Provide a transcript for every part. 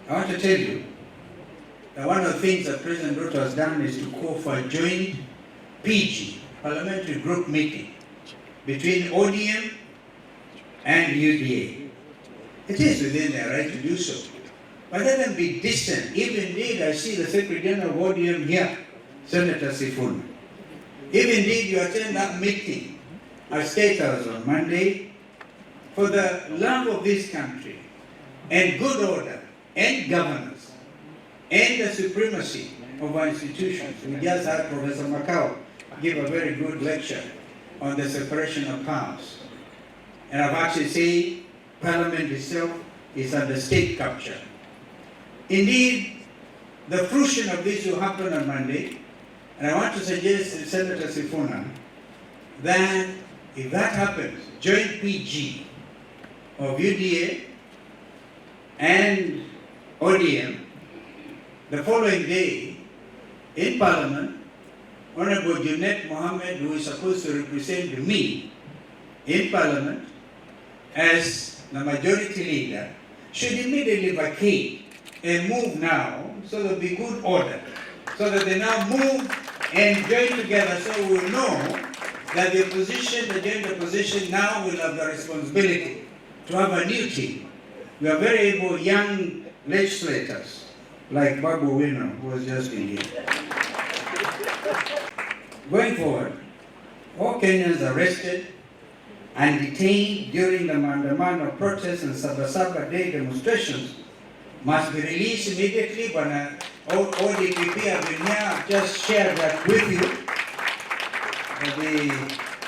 I want to tell you that one of the things that President Ruto has done is to call for a joint PG, parliamentary group meeting, between ODM and UDA. It is within their right to do so. But let them be distant. If indeed I see the Secretary General of ODM here, Senator Sifuna, if indeed you attend that meeting at State House on Monday, for the love of this country and good order and governance and the supremacy of our institutions. We just had Professor Macau give a very good lecture on the separation of powers. And I've actually said Parliament itself is under state capture. Indeed, the fruition of this will happen on Monday, and I want to suggest to Senator Sifuna that if that happens, joint PG of UDA and ODM, the following day in Parliament, Honorable Junet Mohammed, who is supposed to represent me in Parliament as the majority leader, should immediately vacate and move now, so there'll be good order, so that they now move and join together, so we'll know that the opposition, the joint opposition, now will have the responsibility to have a new team. We are very able young legislators, like Babu Wino, who was just in here. Going forward, all Kenyans arrested and detained during the Maandamano protests and Sabasaba Day demonstrations must be released immediately. But all DPP have been here. I've just shared that with you. The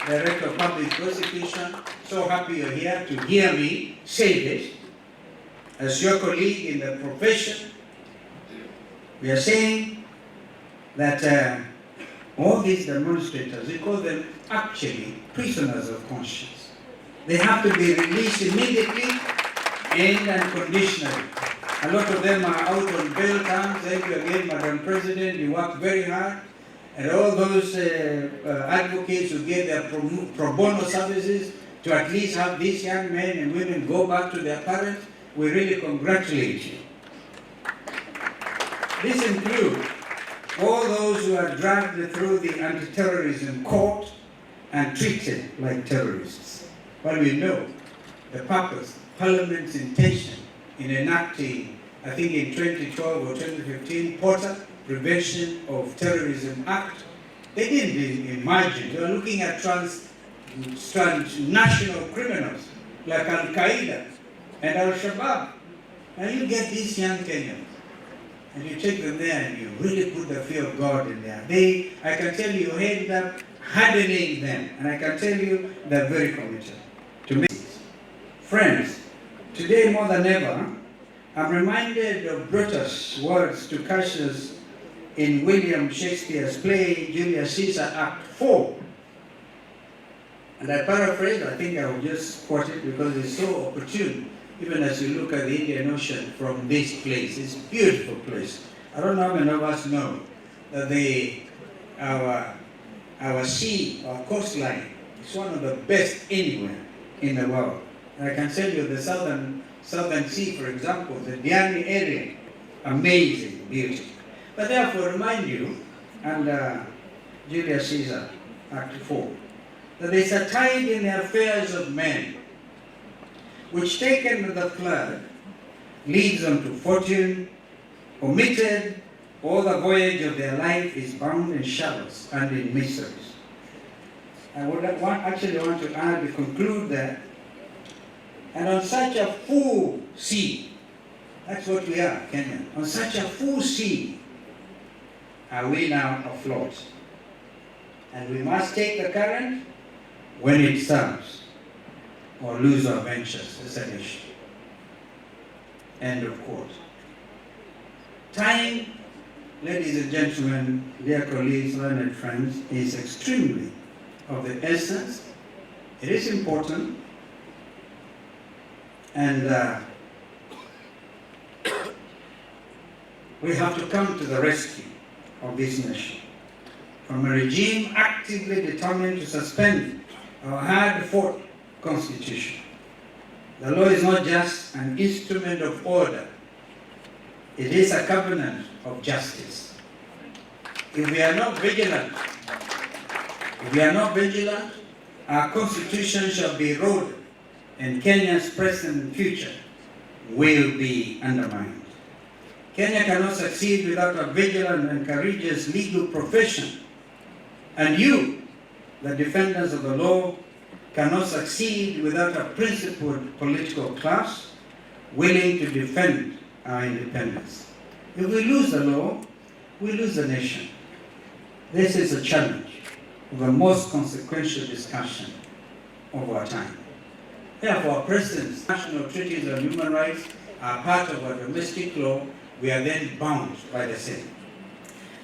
Director of Public Prosecution, so happy you're here to hear me say this. As your colleague in the profession, we are saying that all these demonstrators, we call them actually prisoners of conscience. They have to be released immediately and unconditionally. A lot of them are out on bail terms. Thank you again, Madam President. You worked very hard. And all those advocates who gave their pro bono services to at least have these young men and women go back to their parents, we really congratulate you. This includes all those who are dragged through the anti-terrorism court and treated like terrorists. But we know the purpose, Parliament's intention in enacting, I think in 2012 or 2015, Porter Prevention of Terrorism Act. They didn't imagine. They were looking at transnational criminals like Al-Qaeda and Al-Shabaab. And you get these young Kenyans, and you take them there and you really put the fear of God in there. I can tell you end up hardening them. And I can tell you they're very committed to me. Friends, today more than ever, I'm reminded of Brutus' words to Cassius in William Shakespeare's play, Julius Caesar, Act 4. And I paraphrase, I think I will just quote it because it's so opportune, even as you look at the Indian Ocean from this place. It's a beautiful place. I don't know how many of us know that our sea, our coastline, is one of the best anywhere in the world. And I can tell you the southern sea, for example, the Diani area, amazing beauty. But therefore, remind you, and Julius Caesar, Act 4, that there's a tide in the affairs of men, which taken with the flood, leads them to fortune, omitted, all the voyage of their life is bound in shallows and in miseries. I would actually want to add, to conclude that, and on such a full sea, that's what we are, Kenya, on such a full sea, are we now afloat? And we must take the current when it serves, or lose our ventures as an issue. End of quote. Time, ladies and gentlemen, dear colleagues, learned friends, is extremely of the essence. It is important, and we have to come to the rescue of this nation from a regime actively determined to suspend our hard-fought constitution. The law is not just an instrument of order, It is a covenant of justice. If we are not vigilant, our constitution shall be eroded, and Kenya's present and future will be undermined. Kenya cannot succeed without a vigilant and courageous legal profession. And you, the defenders of the law, cannot succeed without a principled political class willing to defend our independence. If we lose the law, we lose the nation. This is a challenge of the most consequential discussion of our time. Therefore, President's national treaties on human rights are part of our domestic law. We are then bound by the same.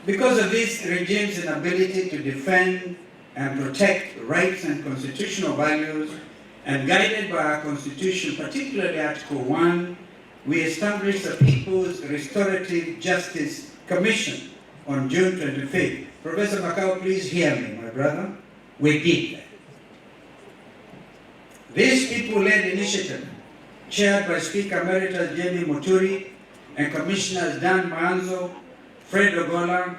Because of this regime's inability to defend and protect rights and constitutional values, and guided by our Constitution, particularly Article 1, we established the People's Restorative Justice Commission on June 25th. Professor Makau, please hear me, my brother. We did that. This people-led initiative, chaired by Speaker Emeritus Jamie Muturi and Commissioners Dan Maanzo, Fred Ogola,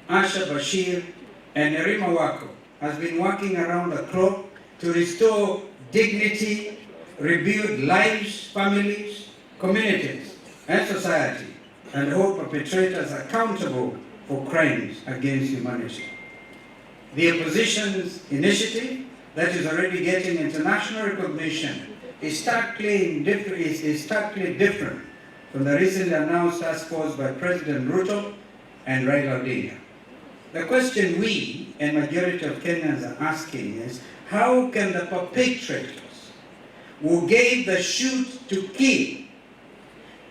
Asha Bashir, and Nerima Wako, has been working around the clock to restore dignity, rebuild lives, families, communities, and society, and hold perpetrators accountable for crimes against humanity. The opposition's initiative, that is already getting international recognition, is starkly different from the recently announced task force by President Ruto and Raila Odinga. The question we and majority of Kenyans are asking is, how can the perpetrators who gave the shoot to kill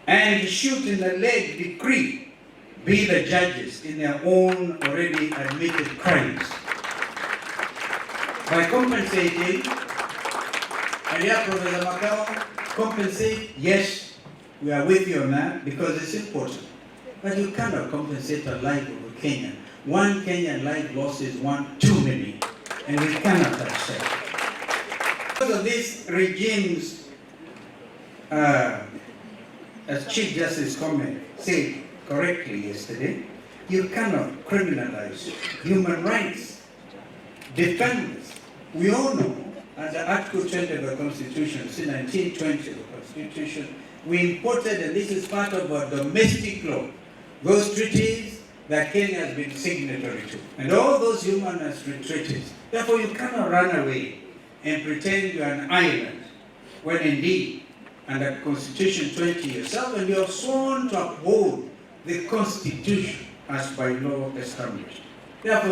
and shoot in the leg decree be the judges in their own already admitted crimes? By compensating, and yeah, Professor Makau, compensate, yes, we are with you on that because it's important. But you cannot compensate a life of a Kenyan. One Kenyan life lost is one too many, and we cannot accept. Because of this regime's, as Chief Justice Comment said correctly yesterday, you cannot criminalize human rights. Defenders, we all know, under Article 20 of the Constitution, since 1920 of the Constitution, we imported, and this is part of our domestic law, those treaties that Kenya has been signatory to, and all those human rights treaties. Therefore, you cannot run away and pretend you're an island, when indeed, under Constitution 20 yourself, and you have sworn to uphold the Constitution as by law established. Therefore,